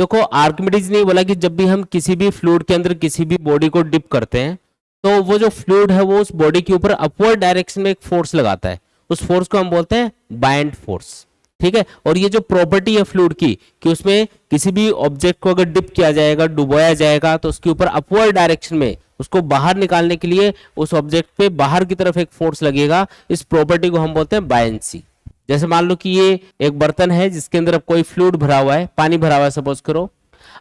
देखो आर्किमिडीज ने बोला कि जब भी हम किसी भी फ्लूइड के अंदर किसी भी बॉडी को डिप करते हैं तो वो जो फ्लूइड है वो उस बॉडी के ऊपर अपवर्ड डायरेक्शन में एक फोर्स लगाता है, उस फोर्स को हम बोलते हैं बाइंड फोर्स। ठीक है, और ये जो प्रॉपर्टी है फ्लूइड की कि उसमें किसी भी ऑब्जेक्ट को अगर डिप किया जाएगा, डुबोया जाएगा, तो उसके ऊपर अपवर्ड डायरेक्शन में उसको बाहर निकालने के लिए उस ऑब्जेक्ट पे बाहर की तरफ एक फोर्स लगेगा, इस प्रॉपर्टी को हम बोलते हैं बायंसी। जैसे मान लो कि ये एक बर्तन है जिसके अंदर अब कोई फ्लूइड भरा हुआ है, पानी भरा हुआ है सपोज करो।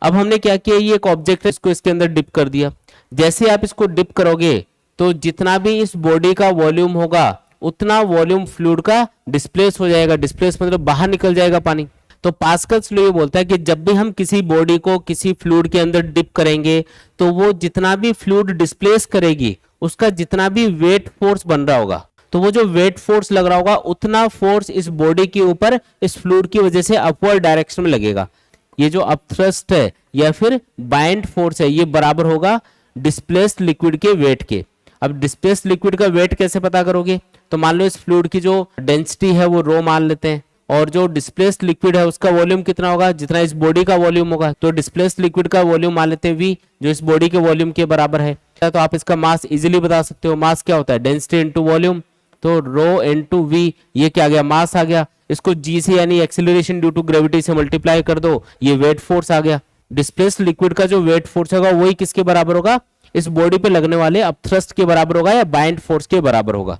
अब हमने क्या किया, ये एक ऑब्जेक्ट है, इसको इसके अंदर डिप कर दिया। जैसे आप इसको डिप करोगे तो जितना भी इस बॉडी का वॉल्यूम होगा उतना वॉल्यूम फ्लूइड का डिस्प्लेस हो जाएगा। डिस्प्लेस मतलब बाहर निकल जाएगा पानी। तो पास्कल्स लॉ ये बोलता है कि जब भी हम किसी बॉडी को किसी फ्लूइड के अंदर डिप करेंगे तो वो जितना भी फ्लूइड डिस्प्लेस करेगी उसका जितना भी वेट फोर्स बन रहा होगा, तो वो जो वेट फोर्स लग रहा होगा उतना फोर्स इस बॉडी के ऊपर इस फ्लूइड की वजह से अपवर्ड डायरेक्शन में लगेगा। ये जो अपथ्रस्ट है या फिर बाइंड फोर्स है ये बराबर होगा डिस्प्लेस्ड लिक्विड के वेट के। अब डिस्प्लेस्ड लिक्विड का वेट कैसे पता करोगे, तो मान लो इस फ्लूइड की जो डेंसिटी है वो रो मान लेते हैं और जो डिस्प्लेस्ड लिक्विड है उसका वॉल्यूम कितना होगा, जितना इस बॉडी का वॉल्यूम होगा। तो डिस्प्लेस्ड लिक्विड का वॉल्यूम मान लेते हैं v, जो इस बॉडी के वॉल्यूम के बराबर है। तो आप इसका मास इजीली बता सकते हो। मास क्या होता है, डेंसिटी इनटू वॉल्यूम, तो रो इनटू v, ये क्या आ गया, मास आ गया। इसको g से यानी एक्सीलरेशन ड्यू टू ग्रेविटी से मल्टीप्लाई कर दो, ये वेट फोर्स आ गया। डिस्प्लेस्ड लिक्विड का जो वेट फोर्स होगा वही किसके बराबर होगा, इस बॉडी पे लगने वाले अपथ्रस्ट के बराबर होगा या बाइंड फोर्स के बराबर होगा।